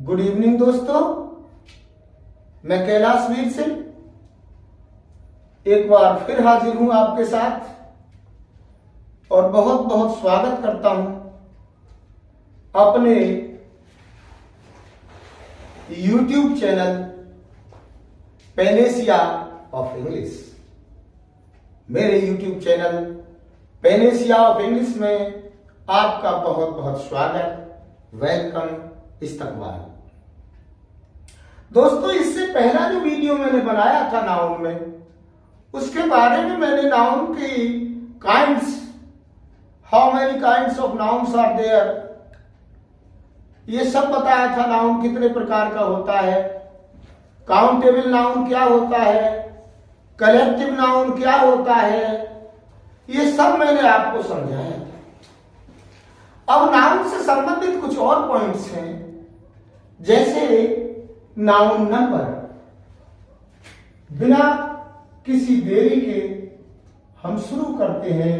Good evening दोस्तों, मैं कैलाश वीर सिंह एक बार फिर हाजिर हूं आपके साथ और बहुत बहुत स्वागत करता हूं अपने YouTube channel Panacea of English. मेरे YouTube channel Panacea of English में आपका बहुत बहुत स्वागत, वेलकम, इस्तकबाल। दोस्तों, इससे पहला जो वीडियो मैंने बनाया था नाउन में, उसके बारे में मैंने नाउन की kinds, how many kinds of nouns are there, ये सब बताया था। नाउन कितने प्रकार का होता है, काउंटेबल नाउन क्या होता है, कलेक्टिव नाउन क्या होता है, ये सब मैंने आपको समझाया था। अब नाउन से संबंधित कुछ और पॉइंट्स हैं, जैसे नाउन नंबर। बिना किसी देरी के हम शुरू करते हैं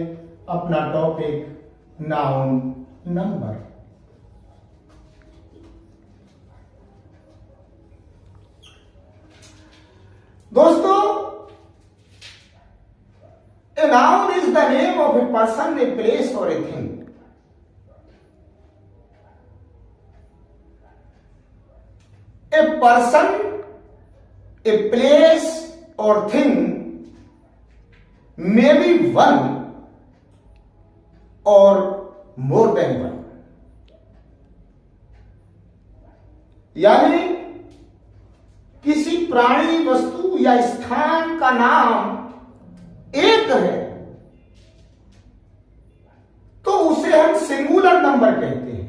अपना टॉपिक नाउन नंबर। दोस्तों, a noun is the name of a person, a place or a thing. A person, a place or thing may be one or more than one. यानी किसी प्राणी, वस्तु या स्थान का नाम एक है तो उसे हम सिंगुलर नंबर कहते हैं,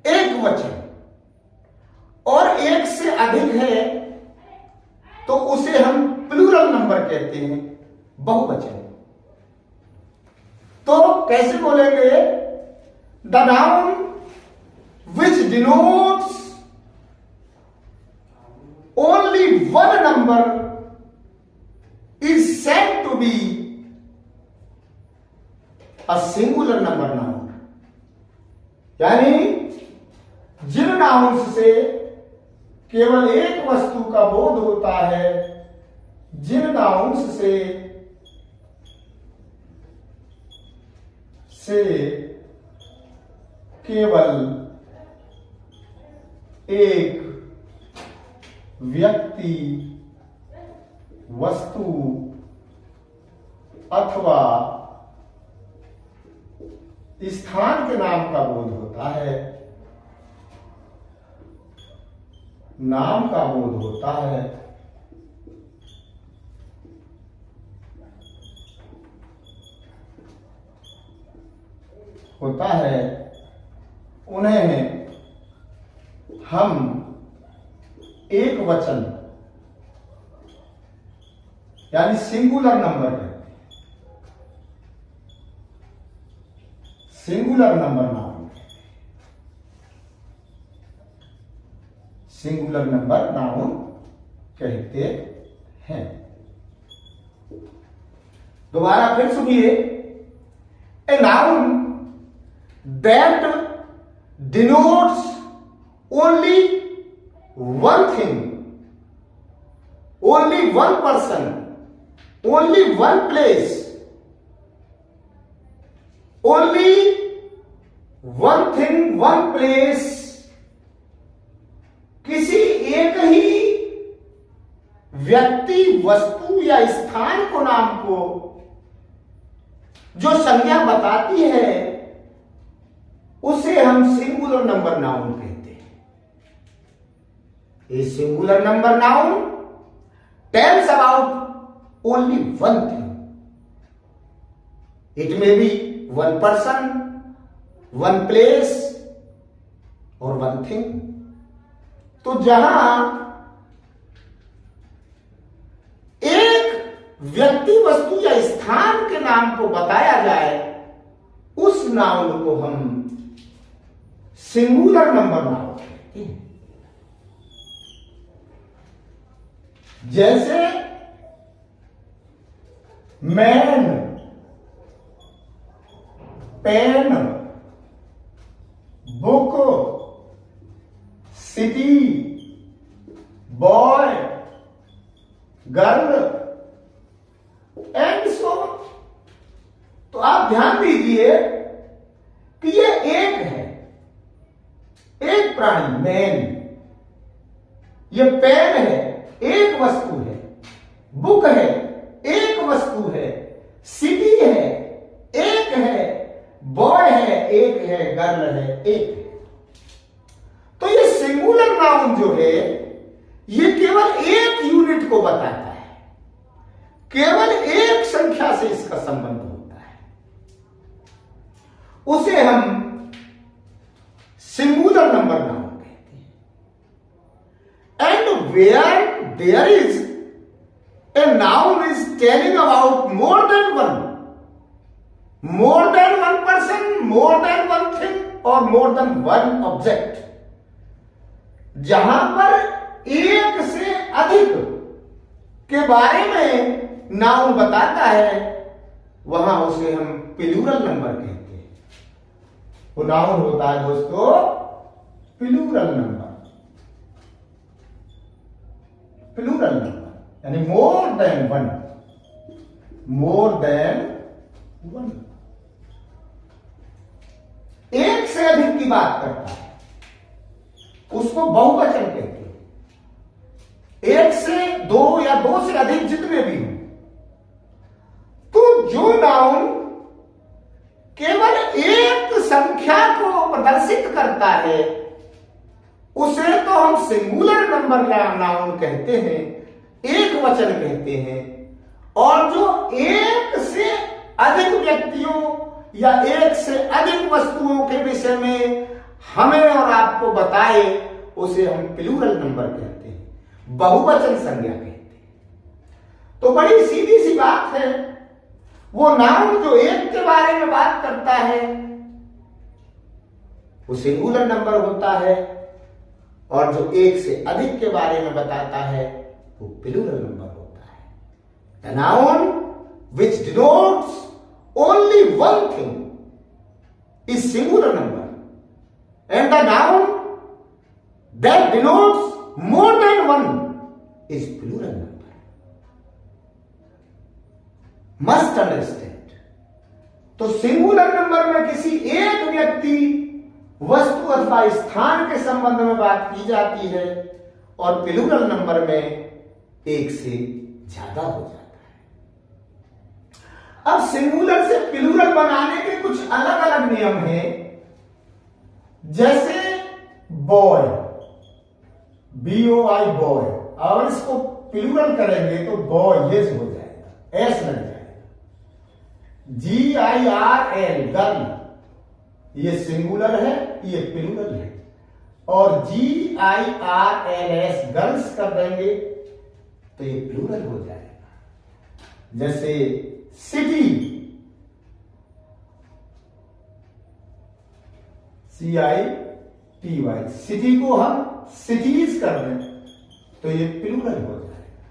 एक वचन। और एक से अधिक है तो उसे हम प्लूरल नंबर कहते हैं, बहुवचन। तो कैसे बोलेंगे? The noun which denotes only one number is said to be a singular number noun। यानी जिन नाउन्स से केवल एक वस्तु का बोध होता है, जिन नाउन्स से केवल एक व्यक्ति, वस्तु अथवा स्थान के नाम का बोध होता है, नाम का बोध होता है, उन्हें हम एक वचन यानी सिंगुलर नंबर कहते हैं, singular number noun, singular number noun कहते हैं। दोबारा फिर सुनिए। A noun that denotes only one thing, only one person, only one place, only one thing, one place, किसी एक ही व्यक्ति, वस्तु या स्थान को, नाम को जो संज्ञा बताती है, उसे हम सिंगुलर नंबर नाउन कहते हैं। ये singular number noun tells about only one thing. It may be one person, one place or one thing. तो जहां एक व्यक्ति, वस्तु या स्थान के नाम को बताया जाए, उस नाउन को हम सिंगुलर नंबर नाउन कहते हैं। जैसे man, pen, book, city, boy, girl and so. तो आप ध्यान दीजिए कि ये एक है, एक प्राणी मैन। ये पेन है, एक वस्तु है। बुक है, एक वस्तु है। सिटी है, एक है। बॉय है, एक है। गर्ल है, एक है। तो ये सिंगुलर नाउन जो है ये केवल एक यूनिट को बताता है, केवल एक संख्या से इसका संबंध होता है, उसे हम सिंगुलर नंबर नाउन कहते हैं। And where there is a noun is telling about more than one person, more than one thing or more than one object. जहां पर एक से अधिक के बारे में नाउन बताता है वहां उसे हम प्लूरल नंबर कहते हैं। वो नाउन होता है दोस्तों प्लूरल नंबर। प्लूरल नंबर यानी मोर देन वन, मोर देन वन। एक से अधिक की बात करता है उसको बहुवचन कहते हैं। एक से दो या दो से अधिक जितने भी हो, तो जो नाउन केवल एक संख्या को प्रदर्शित करता है उसे तो हम सिंगुलर नंबर नाउन कहते हैं, एक वचन कहते हैं। और जो एक से अधिक व्यक्तियों या एक से अधिक वस्तुओं के विषय में हमें और आपको बताए उसे हम प्लूरल नंबर कहते हैं, बहुवचन संज्ञा कहते हैं। तो बड़ी सीधी सी बात है, वो नाउन जो एक के बारे में बात करता है वो सिंगुलर नंबर होता है, और जो एक से अधिक के बारे में बताता है वो प्लूरल नंबर होता है। The noun which denotes only one thing is singular number, and the noun that denotes more than one is plural number. Must understand. तो सिंगुलर नंबर में किसी एक व्यक्ति, वस्तु अथवा स्थान के संबंध में बात की जाती है, और प्लूरल नंबर में एक से ज्यादा हो जाता है। अब सिंगुलर से प्लूरल बनाने के कुछ अलग अलग नियम हैं। जैसे बॉय, BOY बॉय, और इसको प्लूरल करेंगे तो बॉयज हो जाएगा, एस लग जाएगा। GIRL गर्ल, ये सिंगुलर है, ये प्लूरल है। और GIRLS गर्ल्स कर देंगे तो ये प्लूरल हो जाएगा। जैसे सिटी, CITY, सिटी को हम सिटीज कर दें तो ये प्लूरल हो जाएगा।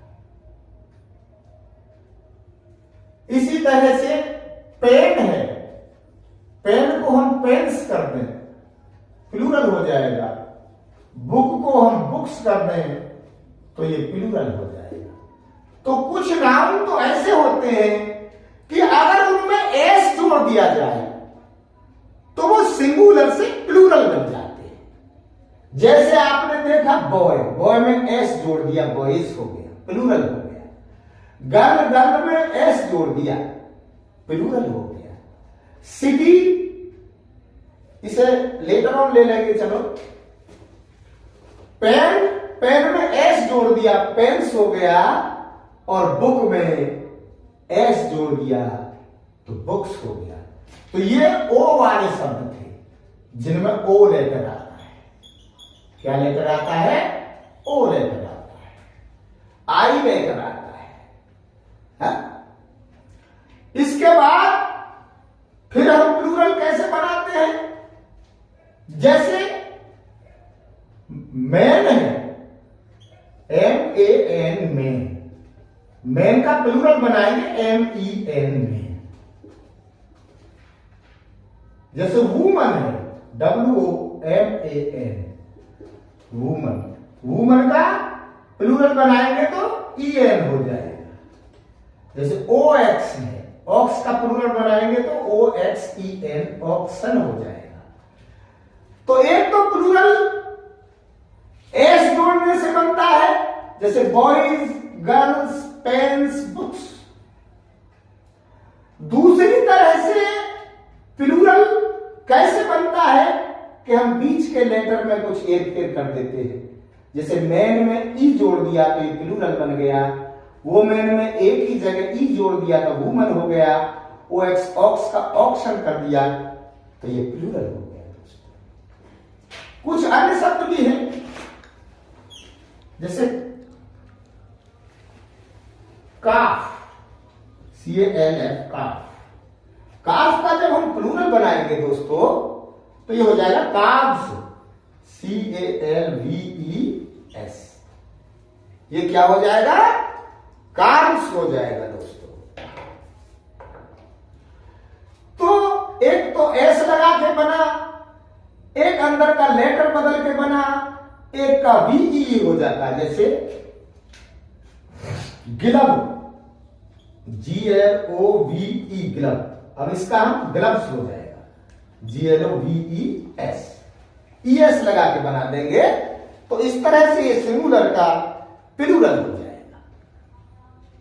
इसी तरह से पेन है, पेन को हम पेन्स कर दें प्लूरल हो जाएगा। बुक को हम बुक्स कर दें तो ये प्लूरल हो जाएगा। तो कुछ नाउन तो ऐसे होते हैं कि अगर उनमें एस जोड़ दिया जाए तो वो सिंगुलर से प्लूरल बन जाते हैं। जैसे आपने देखा बॉय, बॉय में एस जोड़ दिया, बॉयज हो गया, प्लूरल हो गया। गर्ल, गर्ल में एस जोड़ दिया, प्लूरल हो गया। सिटी, इसे लेटर ऑन ले लेंगे चलो। पेन, पेन में एस जोड़ दिया, पेन्स हो गया। और बुक में एस जोड़ दिया तो बुक्स हो गया। तो ये ओ वाले शब्द थे जिनमें ओ लेटर आता है। क्या लेटर आता है? ओ लेटर आता है, आई लेटर आता है, हा? इसके बाद फिर हम प्लूरल कैसे बनाते हैं? जैसे मैन है, MAN मैन, मैन का प्लूरल बनाएंगे MEN मैन। जैसे वुमन है, WOMAN, वुमन। वुमन का प्लूरल बनाएंगे तो EN हो जाएगा। जैसे OX है, ऑक्स का प्लूरल बनाएंगे तो OXEN, ऑक्सन हो जाएगा। तो एक तो प्लूरल एस जोड़ने से बनता है, जैसे बॉयज, गर्ल्स, पेन्स, बुक्स। दूसरी तरह से प्लूरल कैसे बनता है कि हम बीच के लेटर में कुछ हेर फेर कर देते हैं। जैसे मैन में ई जोड़ दिया तो ये प्लूरल बन गया, वुमेन में एक ही जगह ई जोड़ दिया तो वुमन हो गया, OX ऑक्स का ऑक्शन कर दिया तो ये प्लूरल हो गया। कुछ अन्य शब्द भी हैं, जैसे काफ, CALF, काफ। काफ का जब हम प्लूरल बनाएंगे दोस्तों तो ये हो जाएगा काव्स, CALVES। ये क्या हो जाएगा? कार्ब्स हो जाएगा दोस्तों। तो एक तो एस लगा के बना, एक अंदर का लेटर बदल के बना, एक का VE हो जाता है, जैसे ग्लव, GLOVE, ग्लव। अब इसका हम ग्लव्स हो जाएगा, GLOVES। ES लगा के बना देंगे तो इस तरह से ये सिंगुलर का प्लूरल हो जाएगा।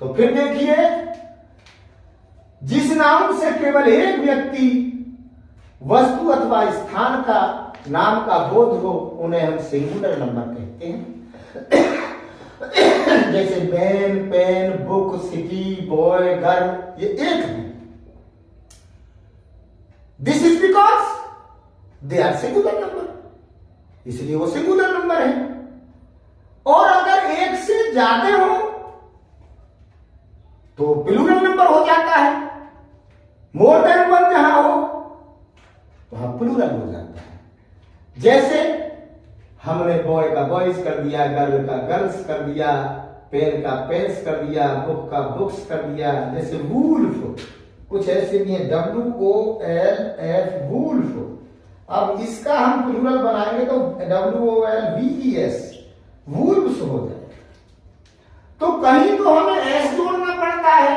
तो फिर देखिए, जिस नाउन से केवल एक व्यक्ति, वस्तु अथवा स्थान का नाम का बोध हो उन्हें हम सिंगुलर नंबर कहते हैं। जैसे man, pen, book, city, boy, girl, ये एक है। This is because they are singular number, इसलिए वो सिंगुलर नंबर है। और अगर एक से ज्यादा हो तो प्लूरल नंबर हो जाता है। मोर देन वन जहां हो वहां प्लूरल हो जाता है। जैसे हमने बॉय का बॉयज कर दिया, गर्ल का गर्ल्स कर दिया, पेन का पेन्स कर दिया, बुक का बुक्स कर दिया। जैसे वुल्फ, कुछ ऐसे भी है, WOLF, वुल्फ। अब इसका हम प्लूरल बनाएंगे तो WOLVES, वुल्फ्स हो जाए। तो कहीं तो हमें एस जोड़ना पड़ता है,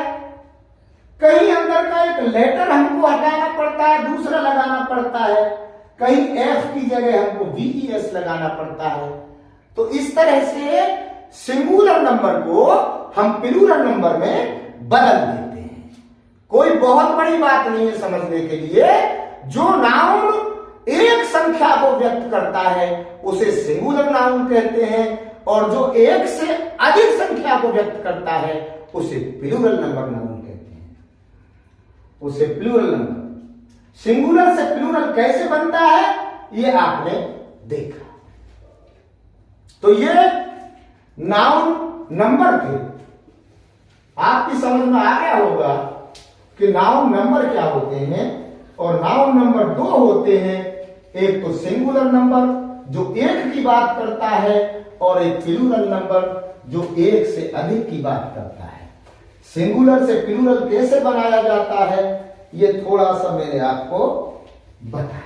कहीं अंदर का एक लेटर हमको हटाना पड़ता है, दूसरा लगाना पड़ता है, कहीं एफ की जगह हमको VES लगाना पड़ता है। तो इस तरह से सिंगुलर नंबर को हम प्लूरल नंबर में बदल देते हैं। कोई बहुत बड़ी बात नहीं है समझने के लिए। जो नाउन एक संख्या को व्यक्त करता है उसे सिंगुलर नाउन कहते हैं, और जो एक से अधिक संख्या को व्यक्त करता है उसे प्लूरल नंबर नाउन कहते हैं। उसे प्लूरल नंबर, सिंगुलर से प्लूरल कैसे बनता है ये आपने देखा। तो ये नाउन नंबर थे। आपकी समझ में आ गया होगा कि नाउन नंबर क्या होते हैं। और नाउन नंबर दो होते हैं, एक तो सिंगुलर नंबर जो एक की बात करता है, और एक प्लूरल नंबर जो एक से अधिक की बात करता है। सिंगुलर से प्लूरल कैसे बनाया जाता है ये थोड़ा सा मैंने आपको बताया।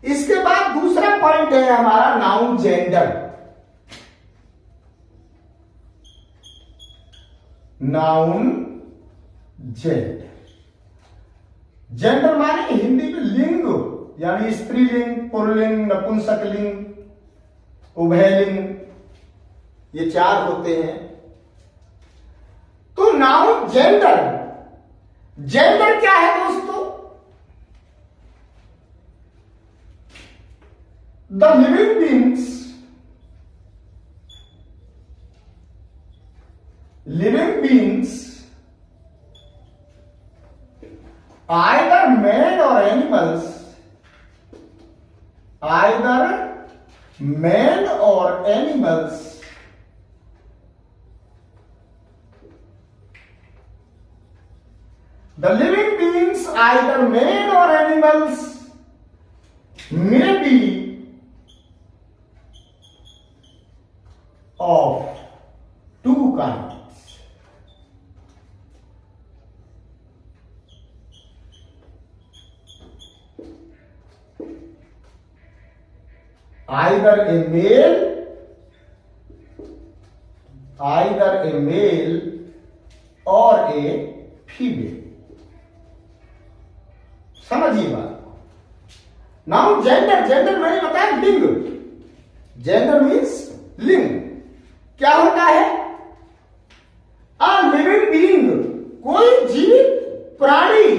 इसके बाद दूसरा पॉइंट है हमारा noun gender. Noun gender, gender माने हिंदी में लिंग, यानी स्त्रीलिंग, पुल्लिंग, नपुंसकलिंग, उभयलिंग, ये चार होते हैं। तो नाउन जेंडर, जेंडर क्या है दोस्तों? The living beings, living beings either men or animals, either men or animals the living beings, either men or animals, may be of two kinds. Either a male or a female. समझिए बात। Now gender मैंने बताया लिंग। Gender means लिंग। क्या होता है? A living being, कोई जीवित प्राणी।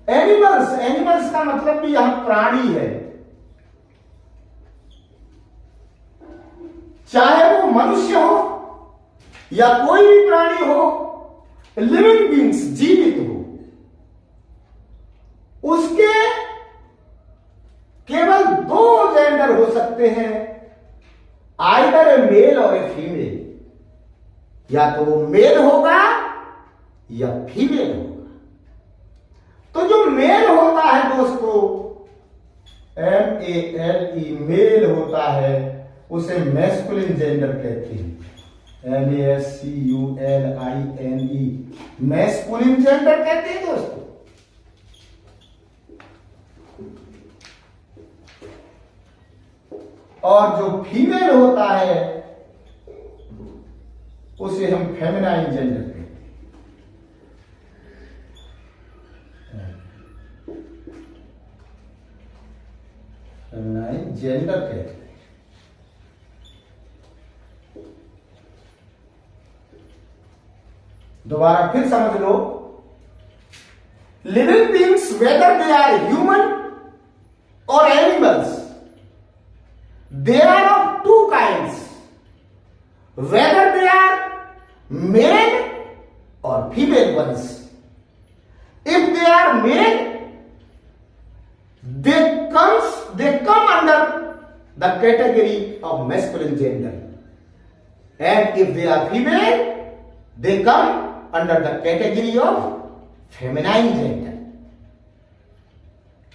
एनिमल्स का मतलब भी यहां प्राणी है, चाहे वो मनुष्य हो या कोई भी प्राणी हो। लिविंग बीइंग्स, जीवित हो, उसके केवल दो जेंडर हो सकते हैं, either a male or a female. या तो वो मेल होगा या फीमेल होगा। तो जो मेल होता है दोस्तों, MELE मेल होता है, उसे मैस्कुलिन जेंडर कहते हैं। MASCULINE मैस्कुलिन जेंडर कहते हैं दोस्तों। और जो फीमेल होता है उसे हम फेमिनाइन जेंडर कहते हैं। फेमिनाइन जेंडर कहते हैं। दोबारा फिर समझ लो। Living beings, whether they are human और animals, they are of two kinds, whether they are male or female ones. If they are male, they come under the category of masculine gender, and if they are female, they come under the category of feminine gender.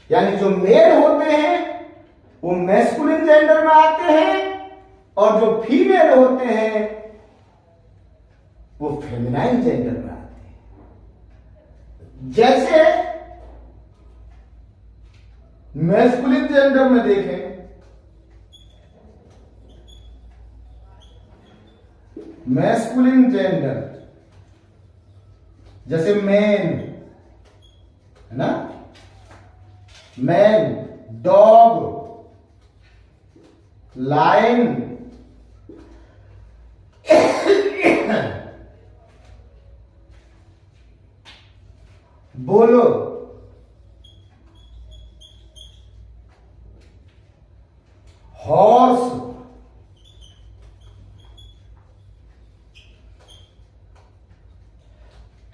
यानी जो mail होते हैं वो masculine gender में आते हैं, और जो फीमेल होते हैं वो फेमिनाइन जेंडर में आते हैं। जैसे मैस्कुलिन जेंडर में देखें, मैस्कुलिन जेंडर जैसे मैन है ना, मैन, डॉग, लायन, बोलो, हॉर्स,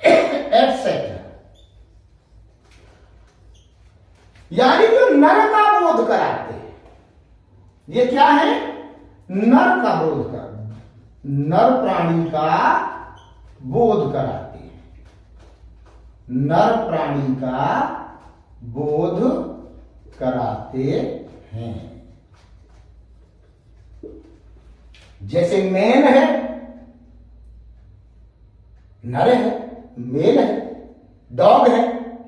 एटसेट्रा। यानी जो नर का बोध कराते हैं, ये क्या है? नर का बोध कर, नर प्राणी का बोध कराते हैं, नर प्राणी का बोध कराते हैं। जैसे मैन है, नर है, मेल है। डॉग है,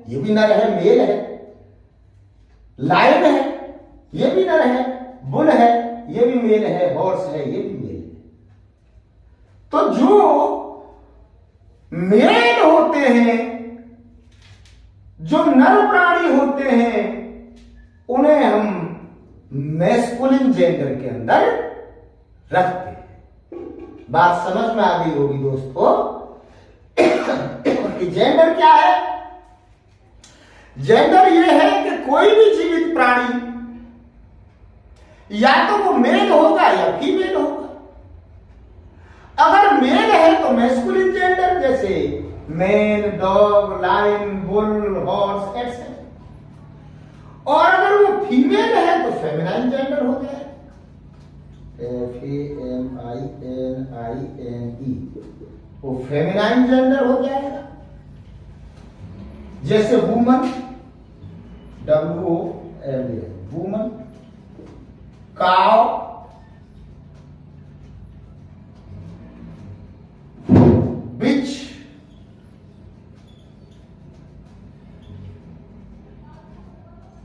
ये भी नर है, मेल है। लायन है, ये भी नर है। बुल है, ये भी मेल है। हॉर्स है, ये भी मेल है। तो जो मेल होते हैं, जो नर प्राणी होते हैं, उन्हें हम मैस्कुलिन जेंडर के अंदर रखते हैं। बात समझ में आ गई होगी दोस्तों कि जेंडर क्या है? जेंडर यह है कि कोई भी जीवित प्राणी या तो वो मेल होगा या फीमेल होगा। अगर मेल है तो मैस्कुलिन जेंडर, जैसे man, dog, lion, bull, horse etcetera. और अगर वो फीमेल है तो फेमिनाइन जेंडर हो जाएगा, FEMININE, वो फेमिनाइन जेंडर हो जाएगा। जैसे वुमन, WOMAN, वुमन, काव, बिच,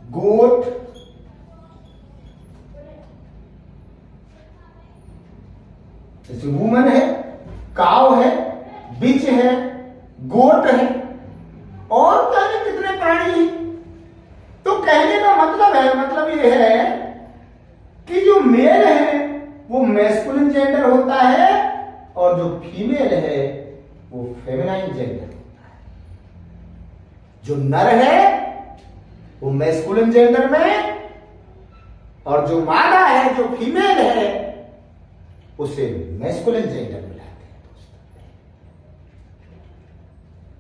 गोट, जैसे वुमन है, काव है, बिच है, गोट है, और कहने कितने प्राणी हैं। तो कहने का मतलब ये है कि जो मेल है वो मैस्कुलिन जेंडर होता है और जो फीमेल है वो फेमिनाइन जेंडर होता है। जो नर है वो मैस्कुलिन जेंडर में, और जो मादा है, जो फीमेल है, उसे मैस्कुलिन जेंडर में लाते हैं। दोस्तों,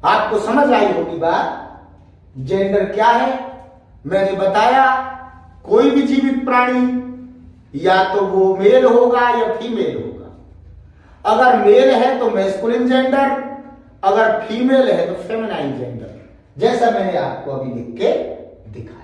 आपको समझ आई होगी बात। जेंडर क्या है मैंने बताया। कोई भी जीवित प्राणी या तो वो मेल होगा या फीमेल होगा। अगर मेल है तो मैस्कुलिन जेंडर, अगर फीमेल है तो फेमिनाइन जेंडर, जैसा मैंने आपको अभी लिख के दिखाया।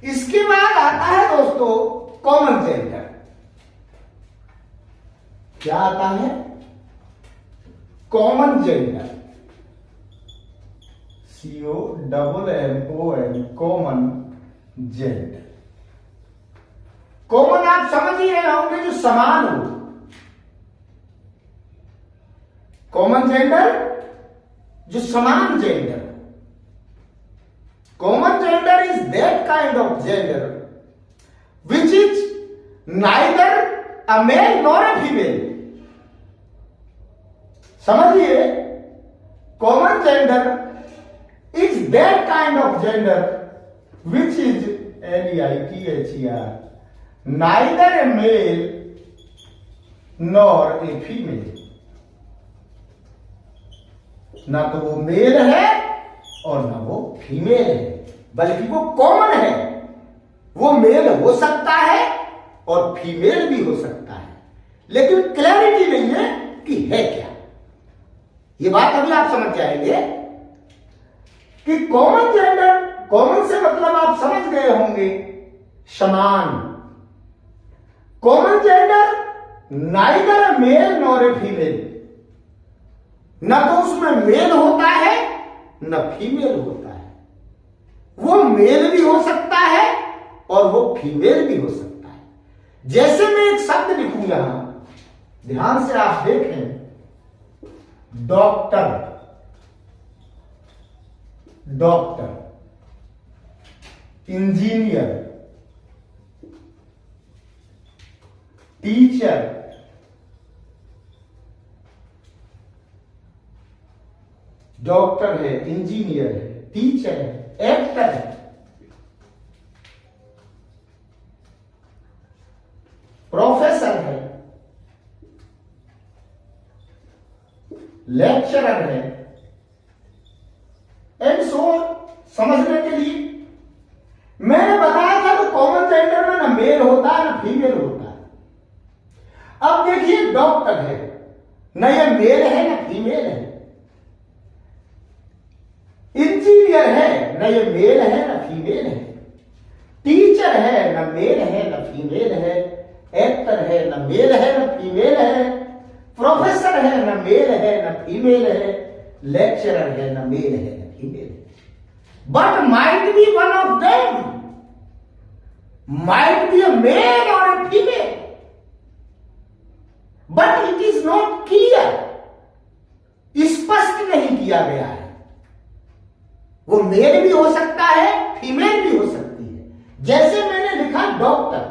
इसके बाद आता है दोस्तों कॉमन जेंडर। क्या आता है? Common gender, COMMON, common gender. Common आप समझ ही रहे होंगे, जो समान हो। कॉमन जेंडर जो समान gender. Common gender is that kind of gender which is neither a male nor a female. समझिए, common gender is that kind of gender which is LEITHER, neither a male nor a female. ना तो वो mail है और ना वो female है, बल्कि वो कॉमन है। वो मेल हो सकता है और फीमेल भी हो सकता है, लेकिन क्लैरिटी नहीं है कि है क्या। ये बात अभी आप समझ जाएंगे कि कॉमन जेंडर, कॉमन से मतलब आप समझ गए होंगे समान। Common gender neither a male nor a female, न तो उसमें मेल होता है न फीमेल होता है। वो मेल भी हो सकता है और वो फीमेल भी हो सकता है। जैसे मैं एक शब्द लिखूं यहां, ध्यान से आप देखें, doctor, doctor, engineer, teacher, doctor है, इंजीनियर है, टीचर है, एक्टर है, प्रोफेसर है, लेक्चरर है, एंड सो समझने के लिए मैंने बताया था कि कॉमन जेंडर में ना मेल होता है ना फीमेल होता है। अब देखिए, डॉक्टर है, न ये मेल है ना फीमेल है। इंजीनियर है, न ये मेल है न फीमेल है। टीचर है, न मेल है न फीमेल है। एक्टर है, न मेल है न फीमेल है। प्रोफेसर है, न मेल है न फीमेल है। लेक्चरर है, न मेल है न फीमेल है। But might be one of them, might be a male or a female, but it is not clear, स्पष्ट नहीं किया गया है। वो मेल भी हो सकता है, फीमेल भी हो सकती है। जैसे मैंने लिखा डॉक्टर,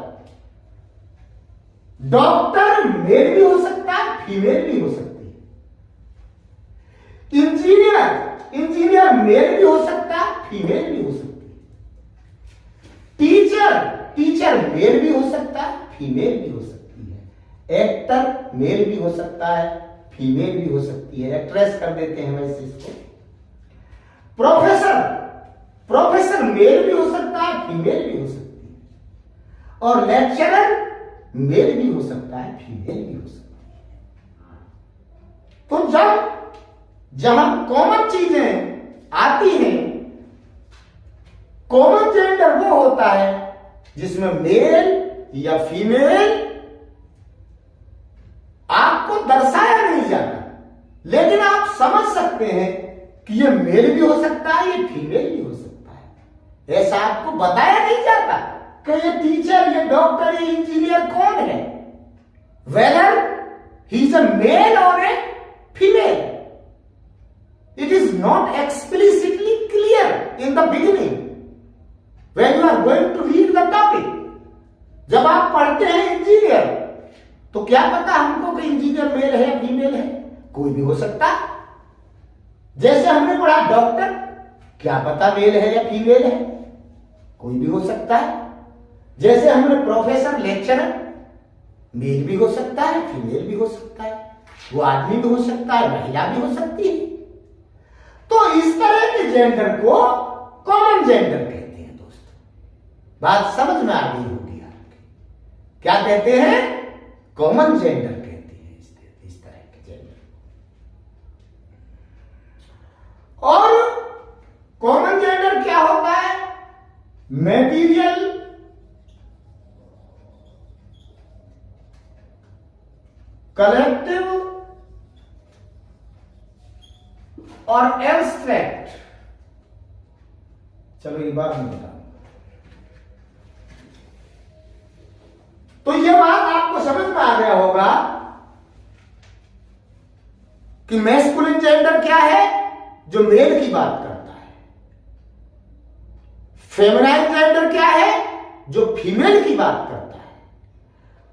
डॉक्टर मेल भी हो सकता है, फीमेल भी हो सकती है। इंजीनियर, इंजीनियर मेल भी हो सकता है, फीमेल भी हो सकती है। टीचर, टीचर मेल भी हो सकता है, फीमेल भी हो सकती है। एक्टर मेल भी हो सकता है, फीमेल भी हो सकती है। एक्ट्रेस कर देते हैं वैसे इसको। प्रोफेसर, प्रोफेसर मेल भी हो सकता है, फीमेल भी हो सकती है। और लेक्चरर मेल भी हो सकता है, फीमेल भी हो सकती है। तो जब जहां कॉमन चीजें आती हैं, कॉमन जेंडर वो होता है जिसमें मेल या फीमेल आपको दर्शाया नहीं जाता, लेकिन आप समझ सकते हैं कि ये मेल भी हो सकता है, ये फीमेल भी हो सकता है। ऐसा आपको बताया नहीं जाता कि ये टीचर, ये डॉक्टर, ये इंजीनियर कौन है, whether he is a male or a female. It is not explicitly clear in the beginning when you are going to read the topic। जब आप पढ़ते हैं इंजीनियर, तो क्या पता हमको कि इंजीनियर मेल है या फीमेल है, कोई भी हो सकता है। जैसे हमने पढ़ा डॉक्टर, क्या पता मेल है या फीमेल है, कोई भी हो सकता है। जैसे हमने प्रोफेसर, लेक्चरर, मेल भी हो सकता है, फीमेल भी हो सकता है, वो आदमी भी हो सकता है, महिला भी हो सकती है। तो इस तरह के जेंडर को कॉमन जेंडर कहते हैं दोस्तों। बात समझ में आ गई होगी आपके। क्या कहते हैं? कॉमन जेंडर कहते हैं इस तरह के जेंडर। और कॉमन जेंडर क्या होता है? मटेरियल कलेक्टिव और एब्स्ट्रैक्ट। चलो ये बात नहीं बता, तो ये बात आपको समझ में आ गया होगा कि मैस्कुलिन जेंडर क्या है, जो मेल की बात करता है। फेमिनाइन जेंडर क्या है, जो फीमेल की बात करता है।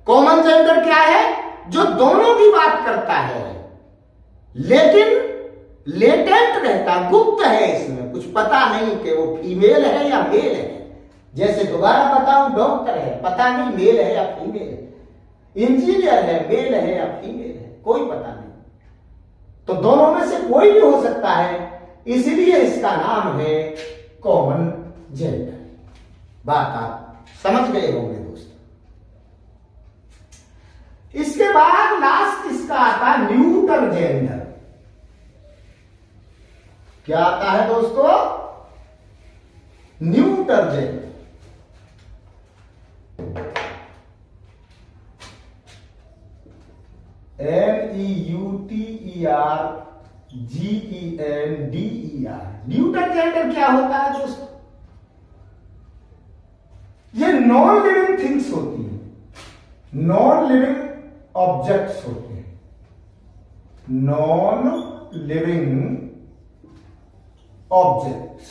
कॉमन जेंडर क्या है, जो दोनों की बात करता है, लेकिन लेटेंट रहता, गुप्त है, इसमें कुछ पता नहीं कि वो फीमेल है या मेल है। जैसे दोबारा बताऊं, डॉक्टर है, पता नहीं मेल है या फीमेल है। इंजीनियर है, मेल है या फीमेल है, कोई पता नहीं। तो दोनों में से कोई भी हो सकता है, इसलिए इसका नाम है कॉमन जेंडर। बात आप समझ गए होंगे दोस्तों। इसके बाद लास्ट इसका आता है न्यूटर जेंडर। क्या आता है दोस्तों? Neuter gender. NEUTERGENDER। Neuter gender क्या होता है दोस्तों? ये नॉन लिविंग थिंग्स होती हैं, नॉन लिविंग ऑब्जेक्ट्स होते हैं। नॉन लिविंग ऑब्जेक्ट्स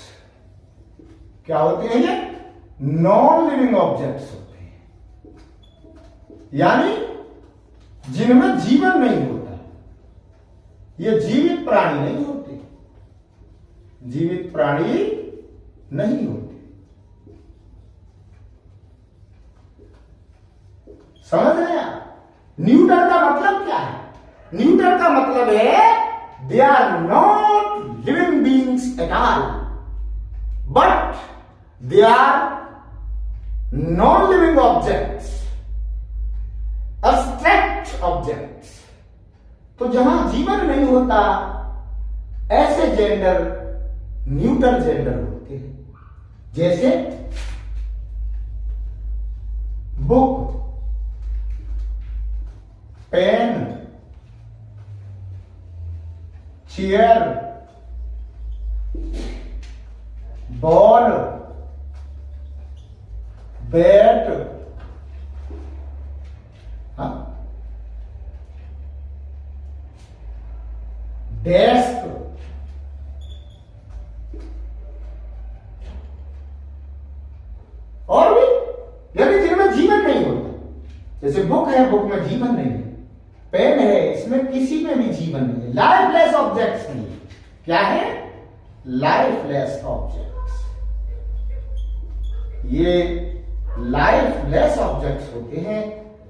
क्या होते हैं? ये नॉन लिविंग ऑब्जेक्ट्स होते हैं, यानी जिनमें जीवन नहीं होता। ये जीवित प्राणी नहीं होते, जीवित प्राणी नहीं होते। समझ रहे हैं आप? न्यूटर का मतलब क्या है? न्यूटर का मतलब है they are not living beings at all, but they are non living objects, abstract objects. तो जहां जीवन नहीं होता, ऐसे जेंडर न्यूटर जेंडर होते हैं। जैसे book, pen, chair, ball, bat, desk, और भी, यानी जिनमें जीवन नहीं होता। जैसे बुक है, बुक में जीवन नहीं है। पेन है, इसमें किसी में भी जीवन नहीं है, लाइफलेस ऑब्जेक्ट्स नहीं है। क्या है? Lifeless objects. ये लाइफलेस ऑब्जेक्ट्स होते हैं,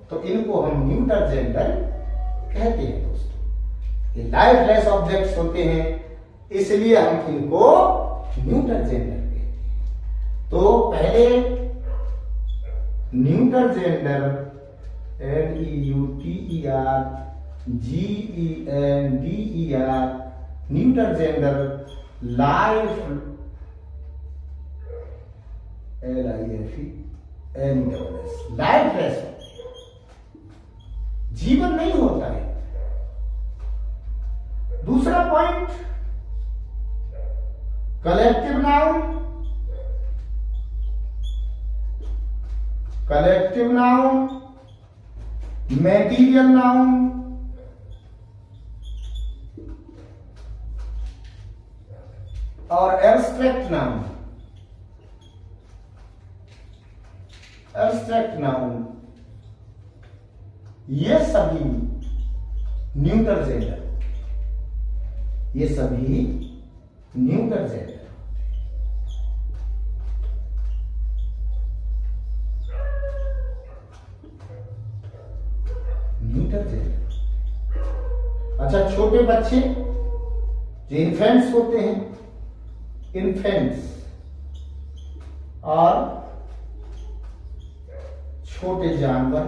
तो इनको हम न्यूटर जेंडर कहते हैं दोस्तों। ये लाइफलेस ऑब्जेक्ट्स होते हैं, इसलिए हम इनको न्यूटर जेंडर कहते हैं। तो पहले neuter gender NEUTERGENDER, neuter gender LIFENESS, lifeless होते हैं, जीवन नहीं होता है। दूसरा point, collective noun, collective noun, material noun, और एब्स्ट्रैक्ट नाउन। एब्स्ट्रैक्ट नाउन ये सभी न्यूटर जेंडर, ये सभी न्यूटर जेंडर। Neuter gender. अच्छा, छोटे बच्चे जो इन्फेंट्स होते हैं, इन्फेंट्स और छोटे जानवर,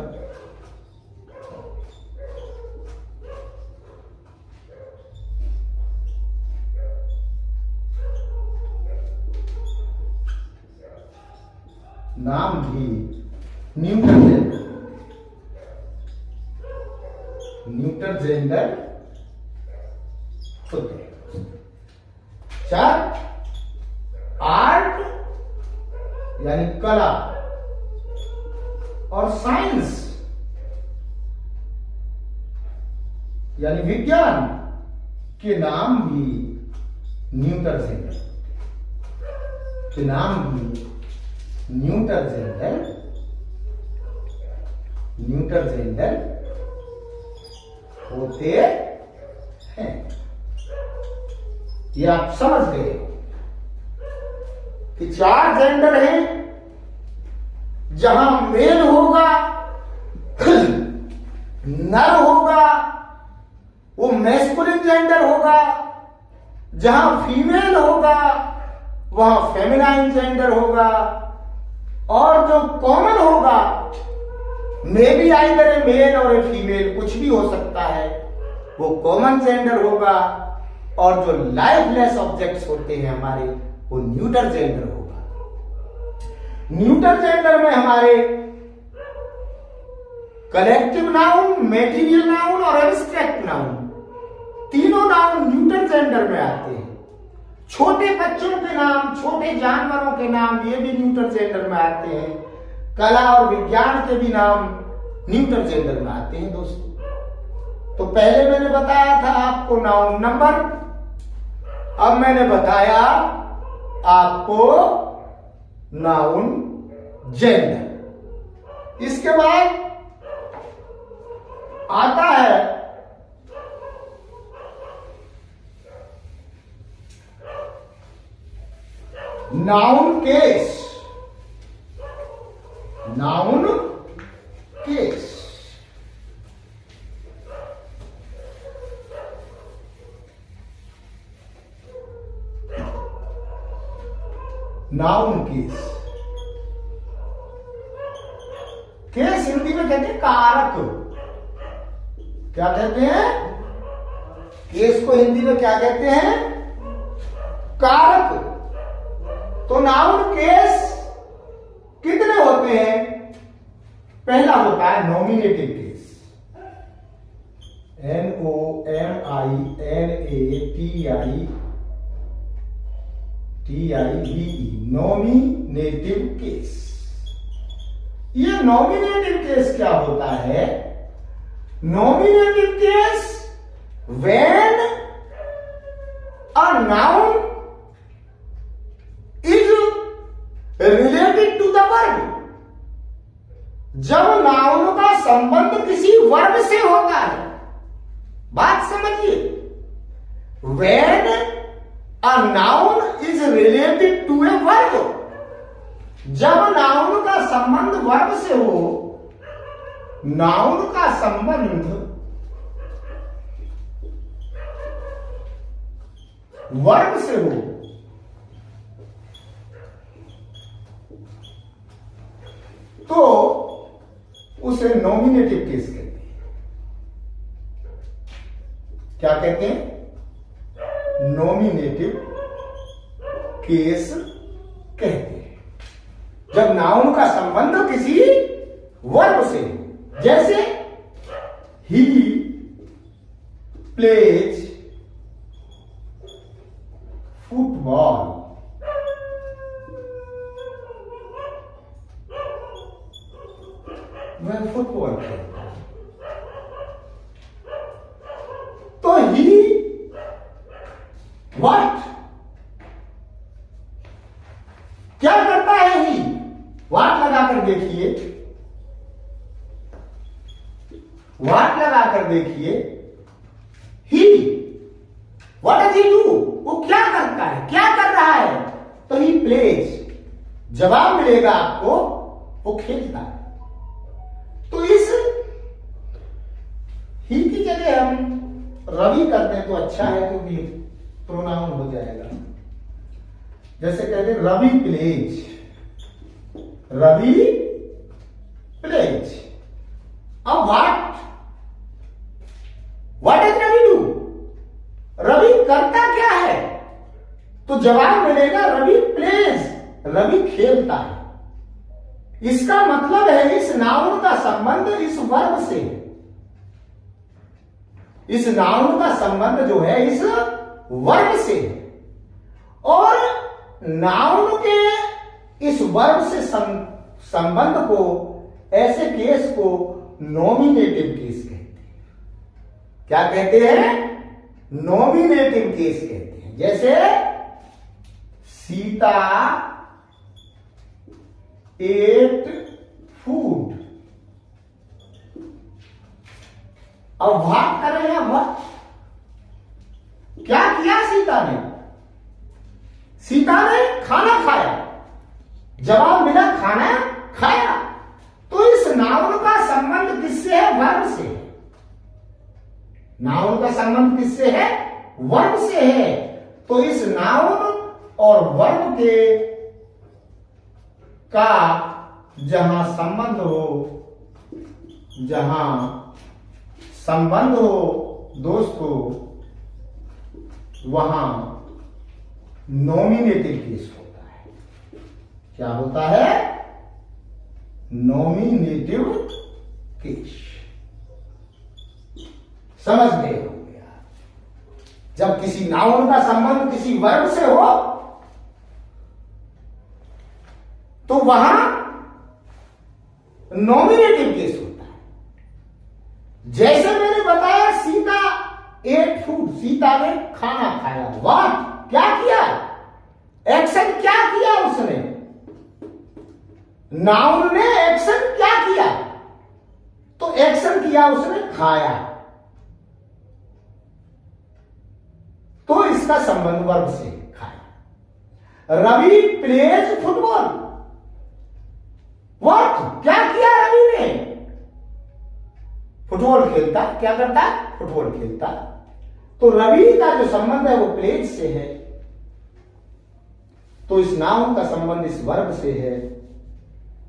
नाम भी न्यूटर जेंडर, न्यूटर जेंडर होते हैं। चार, आर्ट यानी कला और साइंस यानी विज्ञान के नाम भी न्यूटर जेंडर, के नाम भी न्यूटर जेंडर, न्यूटर जेंडर होते हैं। ये आप समझ गए कि चार जेंडर हैं, जहां मेल होगा, नर होगा, वो मैस्कुलिन जेंडर होगा, जहां फीमेल होगा वहां फेमिनाइन जेंडर होगा, और जो कॉमन होगा, may be either a male or a female, कुछ भी हो सकता है, वो कॉमन जेंडर होगा। और जो लाइफलेस ऑब्जेक्ट्स होते हैं हमारे, वो न्यूटर जेंडर होगा। न्यूटर जेंडर में हमारे कलेक्टिव नाउन, मैटीरियल नाउन और एब्स्ट्रैक्ट नाउन, तीनों नाउन न्यूटर जेंडर में आते हैं। छोटे बच्चों के नाम, छोटे जानवरों के नाम, ये भी न्यूटर जेंडर में आते हैं। कला और विज्ञान के भी नाम न्यूटर जेंडर में आते हैं दोस्तों। तो पहले मैंने बताया था आपको नाउन नंबर, अब मैंने बताया आपको नाउन जेंडर। इसके बाद आता है noun case. Noun case, noun case, case Hindi में कहते हैं कारक। क्या कहते हैं? केस को हिंदी में क्या कहते हैं? कारक। तो नाउन केस कितने होते हैं? पहला होता है nominative case, NOMINATIVE, nominative case. ये नॉमिनेटिव केस क्या होता है? Nominative case when a noun is related to the verb. जब नाउन का संबंध किसी वर्ब से होता है, बात समझिए। When a noun is related to a verb, जब नाउन का संबंध वर्ब से हो, नाउन का संबंध वर्ब से हो, तो उसे नॉमिनेटिव केस कहते हैं। क्या कहते हैं? नॉमिनेटिव केस कहते हैं। जब नाउन का संबंध किसी वर्ब से, जैसे ही प्लेज फुटबॉल, वह फुटबॉल खेलता है। तो ही व्हाट, क्या करता है ही, व्हाट लगाकर देखिए, व्हाट लगाकर देखिए, ही व्हाट डज ही डू, वो क्या करता है, क्या कर रहा है, तो ही प्लेज, जवाब मिलेगा आपको वो खेलता है। तो इस ही की जगह हम रवि कर दें तो अच्छा है, क्योंकि प्रोनाउन हो जाएगा। जैसे कहते रवि प्लेज, रवि प्लेज। अब what does Ravi do, Ravi करता क्या है, तो जवाब मिलेगा रवि प्लेज, रवि खेलता है। इसका मतलब है इस नाउन का संबंध इस वर्ब से, इस नाउन का संबंध जो है इस वर्ब से, और नाउन के इस वर्ब से संबंध को, ऐसे केस को नॉमिनेटिव केस कहते हैं। क्या कहते हैं, नॉमिनेटिव केस कहते हैं। जैसे सीता एट फूड, अब व्हाट कर रहे हैं, व्हाट, क्या किया सीता ने, सीता ने खाना खाया, जवाब मिला खाना खाया। तो इस नाउन का संबंध किससे है, वर्ब से। नाउन का संबंध किससे है, वर्ब से है। तो इस नाउन और वर्ब के का जहां संबंध हो, जहां संबंध हो दोस्तों, वहां नॉमिनेटिव केस होता है। क्या होता है, नॉमिनेटिव केस। समझ गए होंगे आप। जब किसी नाउन का संबंध किसी वर्ब से हो तो वहां नॉमिनेटिव केस होता है। जैसे मैंने बताया सीता एट फूड, सीता ने खाना खाया, वाह क्या किया, एक्शन क्या किया उसने, नाउन ने एक्शन क्या किया, तो एक्शन किया उसने खाया, तो इसका संबंध वर्ब से, खाया। रवि प्लेज फुटबॉल, व्हाट क्या किया रवि ने, फुटबॉल खेलता, क्या करता, फुटबॉल खेलता। तो रवि का जो संबंध है वो प्लेज से है, तो इस नाउन का संबंध इस वर्ब से है।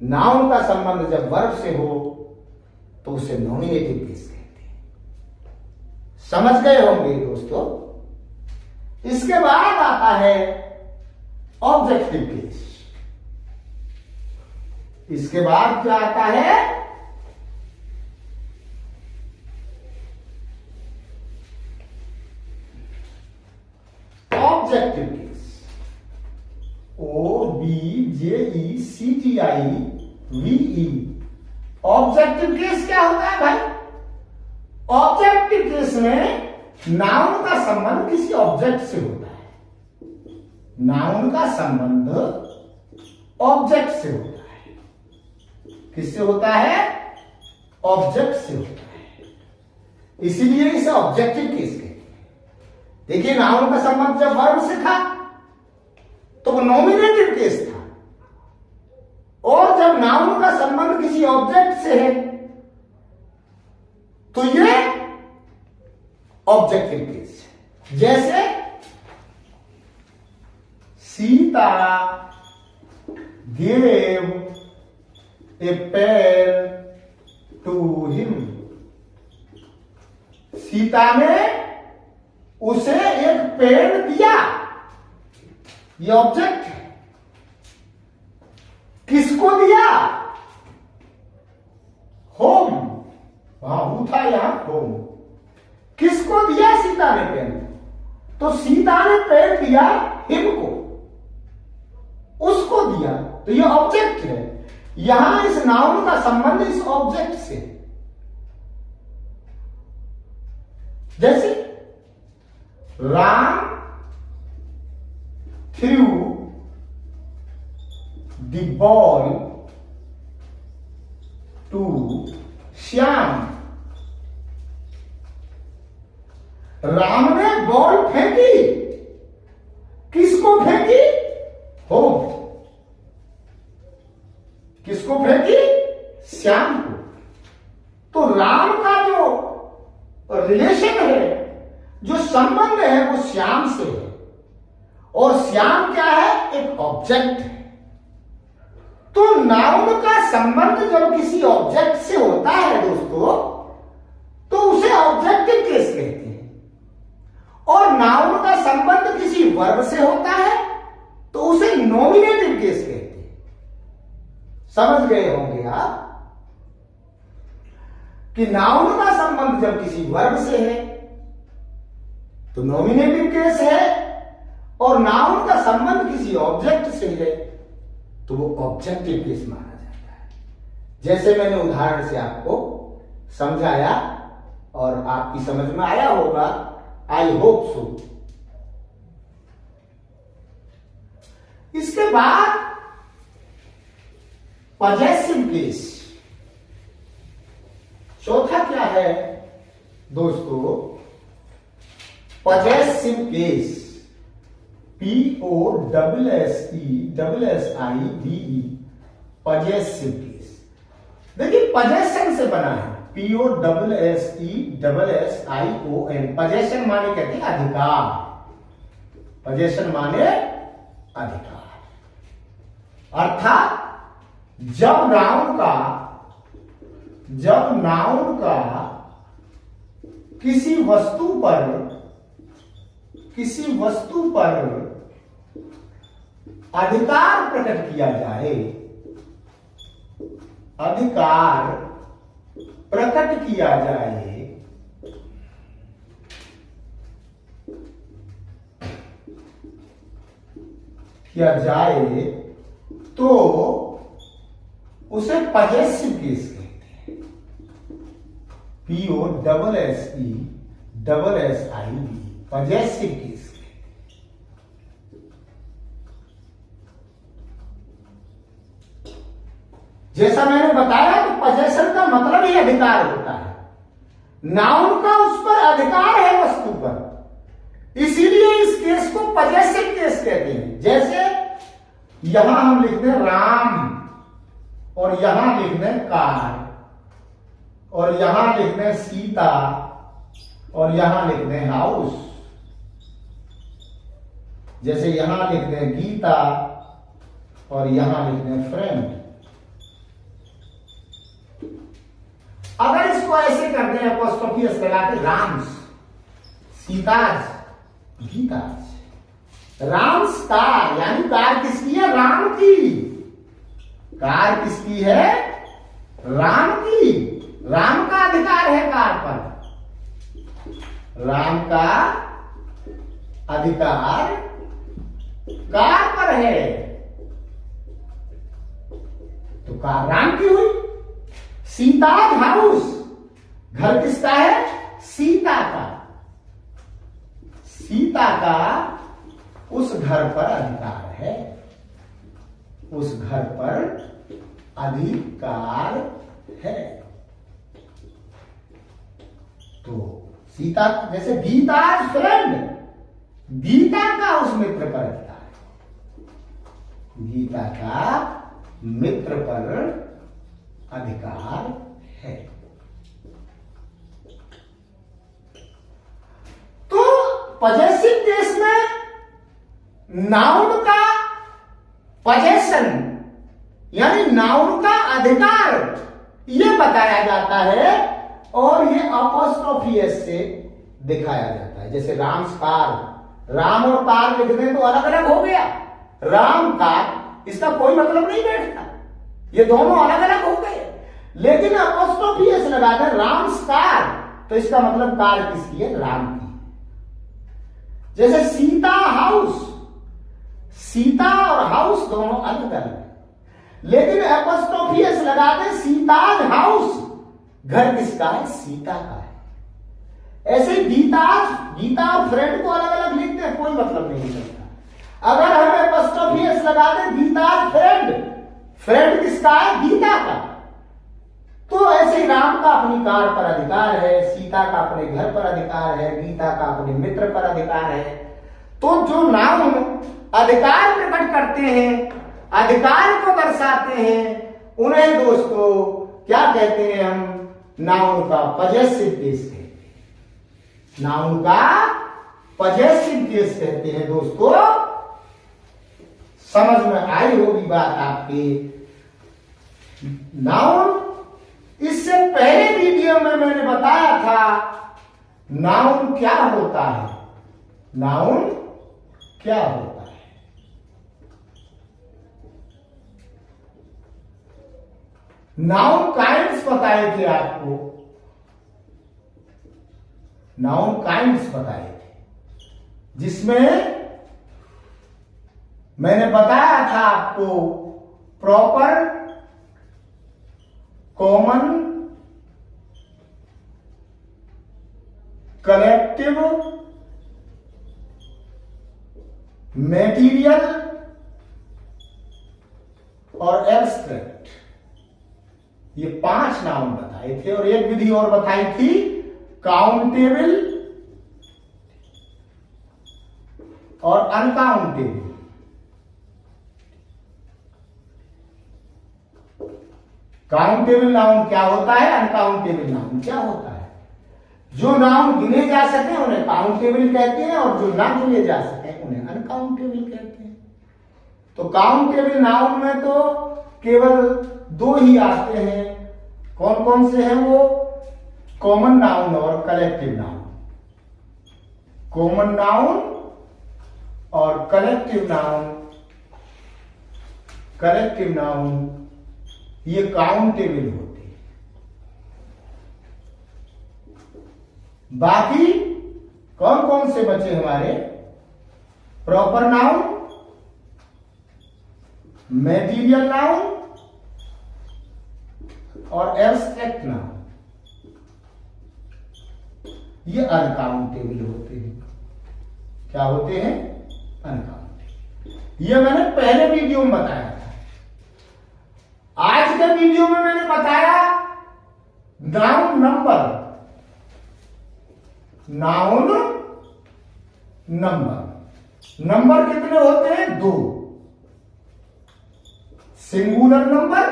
नाउन का संबंध जब वर्ब से हो तो उसे नॉमिनेटिव केस कहते हैं। समझ गए होंगे दोस्तों। इसके बाद आता है ऑब्जेक्टिव केस। इसके बाद क्या आता है, objective case. OBJECTIVE, objective case क्या होता है भाई, ऑब्जेक्टिव केस में नाउन का संबंध किसी ऑब्जेक्ट से होता है। नाउन का संबंध ऑब्जेक्ट से होता है। किससे होता है, ऑब्जेक्ट से होता है, इसीलिए इसे ऑब्जेक्टिव केस कहते हैं। देखिए नाउन का संबंध जब वर्ब से था तो वो नॉमिनेटिव केस था, और जब नाउन का संबंध किसी ऑब्जेक्ट से है तो ये ऑब्जेक्टिव केस है। जैसे Sita gave a pen to him, Sita ने उसे एक पेन दिया, ये ऑब्जेक्ट है। किसको दिया? होम, वहां हु था, यहां होम। किसको दिया सीता ने पेन? तो सीता ने पेन दिया हिम को, उसको दिया। तो ये ऑब्जेक्ट है। यहां इस नाउन का संबंध इस ऑब्जेक्ट से। जैसे Ram threw the ball to Shyam. Ram ने बॉल फेंकी, किसको फेंकी? हो, किसको फेंकी? श्याम को। तो राम का जो रिलेशन है, जो संबंध है, वो श्याम से है। और श्याम क्या है? एक ऑब्जेक्ट है। तो नाउन का संबंध जब किसी ऑब्जेक्ट से होता है दोस्तों, तो उसे ऑब्जेक्टिव केस कहते हैं। और नाउन का संबंध किसी वर्ब से होता है तो उसे नॉमिनेटिव केस कहते हैं। समझ गए होंगे आप कि नाउन का संबंध जब किसी वर्ब से है तो नॉमिनेटिव केस है, और नाउन का संबंध किसी ऑब्जेक्ट से है तो वो ऑब्जेक्टिव केस माना जाता है। जैसे मैंने उदाहरण से आपको समझाया और आपकी समझ में आया होगा, आई होप सो। इसके बाद पॉजेसिव केस। चौथा क्या है दोस्तों? Possessive case. POSSESSIVE, possessive case. देखिए पॉजेशन से बना है, POSSESSION। पॉजेशन माने कहते हैं अधिकार। पॉजेशन माने अधिकार, अर्थात जब नाउन का किसी वस्तु पर अधिकार प्रकट किया जाए, अधिकार प्रकट किया जाए तो उसे पॉजेसिव केस कहते हैं। POSSESSIV, possessive case. जैसा मैंने बताया कि पॉजेशन का मतलब ही अधिकार होता है। नाउन का उस पर अधिकार है, वस्तु पर, इसीलिए इस केस को पॉजेसिव केस कहते हैं। जैसे यहां हम लिख दें राम, और यहां लिख दें कार, और यहां लिख दें सीता, और यहां लिख दें हाउस। जैसे यहां लिख दें गीता, और यहां लिख दें फ्रेंड। अगर इसको ऐसे कर दें एपोस्ट्रोफी एस लगा के, राम्स, सीताज, गीताज, राम्स कार, यानी कार किसकी है? राम की। कार किसकी है? राम की। राम का अधिकार है कार पर, राम का अधिकार कार पर है, तो कार राम की हुई। सीताज हाउस, घर किसका है? सीता का। सीता का उस घर पर अधिकार है, उस घर पर अधिकार है। तो सीता, जैसे गीताज फ्रेंड, गीता का उस मित्र पर अधिकार है, गीता का मित्र पर अधिकार है। तो पॉजेसिव केस में नाउन का पॉजेशन यानी नाउन का अधिकार यह बताया जाता है, और ये अपॉस्ट्रोफी एस से दिखाया जाता है। जैसे राम कार, राम और कार लिख दें तो अलग अलग हो गया। राम कार, इसका कोई मतलब नहीं बैठता। ये दोनों अलग अलग हो गए। लेकिन अपोस्ट्रोफी एस लगा दें राम्स कार, तो इसका मतलब कार किसकी है? राम की। जैसे सीता हाउस, सीता और हाउस दोनों अलग अलग है। लेकिन एपोस्ट्रोफी एस लगा दें सीताज हाउस, घर किसका है? सीता का है। ऐसे गीता और फ्रेंड को अलग अलग लिखते हैं, कोई मतलब नहीं चलता। अगर हम एपोस्ट्रोफी एस लगा दें गीता फ्रेंड, फ्रेंड किसका है? गीता का। तो ऐसे ही राम का अपनी कार पर अधिकार है, सीता का अपने घर पर अधिकार है, गीता का अपने मित्र पर अधिकार है। तो जो नाउन अधिकार प्रकट करते हैं, अधिकार को दर्शाते हैं, उन्हें दोस्तों क्या कहते हैं? हम नाउन का पजेसिव केस कहते हैं। नाउन का पजेसिव केस कहते हैं। दोस्तों समझ में आई होगी बात आपके। नाउन, इससे पहले वीडियो में मैंने बताया था नाउन क्या होता है। नाउन क्या होता है? नाउन काइंड्स बताए थे आपको, नाउन काइंड्स बताए थे, जिसमें मैंने बताया था आपको प्रॉपर, कॉमन, कलेक्टिव, मेटीरियल और एब्स्ट्रैक्ट, ये 5 नाउन बताए थे। और एक विधि और बताई थी, काउंटेबल और अनकाउंटेबल। काउंटेबल नाउन क्या होता है, अनकाउंटेबल नाउन क्या होता है? जो नाउन गिने जा सके उन्हें काउंटेबल कहते हैं, और जो ना गिने जा सके उन्हें अनकाउंटेबल कहते हैं। तो काउंटेबल नाउन में तो केवल 2 ही आते हैं। कौन कौन से हैं वो? कॉमन नाउन और कलेक्टिव नाउन। कॉमन नाउन और कलेक्टिव नाउन, कलेक्टिव नाउन ये काउंटेबल होते हैं। बाकी कौन कौन से बचे हमारे? प्रॉपर नाउन, मेटीरियल नाउन और एब्स्ट्रैक्ट नाउन, ये अनकाउंटेबल होते हैं। क्या होते हैं? अनकाउंटेबल। ये मैंने पहले वीडियो में बताया था। आज के वीडियो में मैंने बताया noun number, noun number. Number कितने होते हैं? 2, सिंगुलर नंबर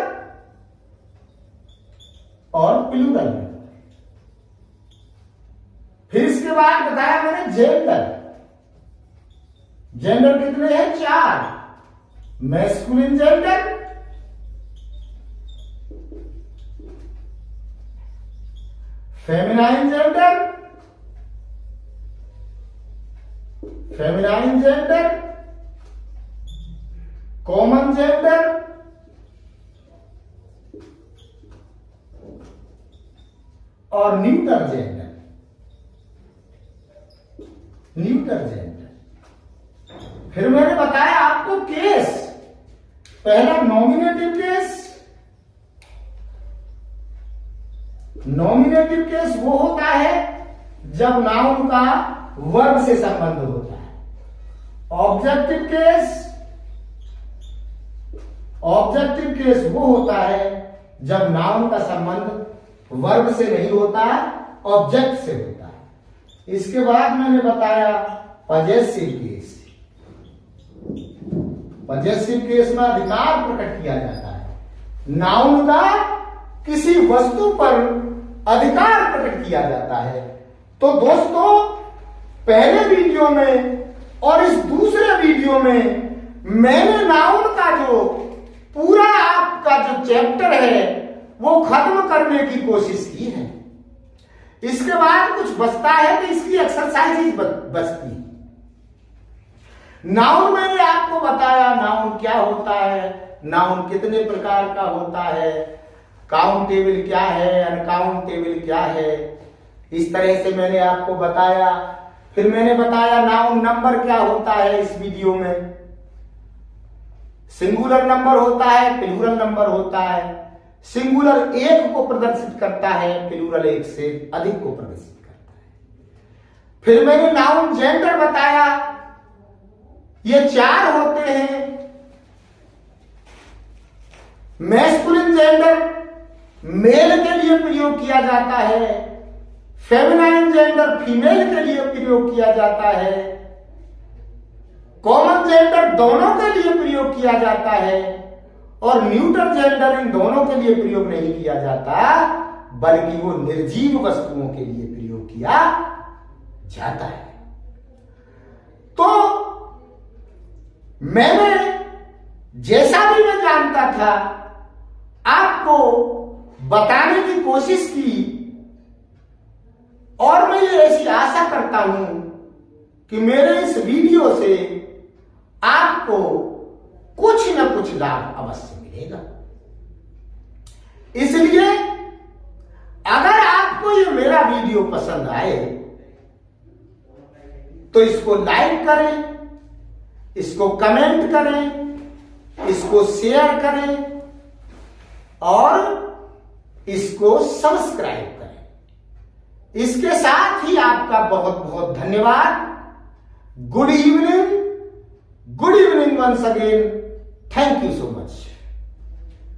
और प्लूरल नंबर। फिर इसके बाद बताया मैंने जेंडर। जेंडर कितने हैं? 4, masculine gender, feminine gender, feminine gender, common gender और न्यूटर जेंडर। Neuter gender. फिर मैंने बताया आपको केस। पहला नॉमिनेटिव केस। नॉमिनेटिव केस वो होता है जब नाउन का वर्ब से संबंध होता है। ऑब्जेक्टिव केस, ऑब्जेक्टिव केस वो होता है जब नाउन का संबंध वर्ब से नहीं होता, ऑब्जेक्ट से होता है। इसके बाद मैंने बताया पजेसिव केस। पजेसिव केस में अधिकार प्रकट किया जाता है। नाउन का किसी वस्तु पर अधिकार प्रकट किया जाता है। तो दोस्तों पहले वीडियो में और इस दूसरे वीडियो में मैंने नाउन का जो पूरा आपका जो चैप्टर है वो खत्म करने की कोशिश की है। इसके बाद कुछ बचता है तो इसकी एक्सरसाइज बचती है। नाउन मैंने आपको बताया नाउन क्या होता है, नाउन कितने प्रकार का होता है, काउंटेबल क्या है, अनकाउंटेबल क्या है, इस तरह से मैंने आपको बताया। फिर मैंने बताया नाउन नंबर क्या होता है इस वीडियो में। सिंगुलर नंबर होता है, प्लूरल नंबर होता है। सिंगुलर एक को प्रदर्शित करता है, प्लूरल एक से अधिक को प्रदर्शित करता है। फिर मैंने नाउन जेंडर बताया, ये 4 होते हैं। मैस्कुलिन जेंडर मेल के लिए प्रयोग किया जाता है, फेमिनाइन जेंडर फीमेल के लिए प्रयोग किया जाता है, कॉमन जेंडर दोनों के लिए प्रयोग किया जाता है, और न्यूट्रल जेंडर इन दोनों के लिए प्रयोग नहीं किया जाता, बल्कि वो निर्जीव वस्तुओं के लिए प्रयोग किया जाता है। तो मैंने जैसा भी मैं जानता था आपको बताने की कोशिश की, और मैं ये ऐसी आशा करता हूं कि मेरे इस वीडियो से आपको कुछ न कुछ लाभ अवश्य मिलेगा। इसलिए अगर आपको ये मेरा वीडियो पसंद आए तो इसको लाइक करें, इसको कमेंट करें, इसको शेयर करें और इसको सब्सक्राइब करें। इसके साथ ही आपका बहुत बहुत धन्यवाद। Good evening once again. Thank you so much.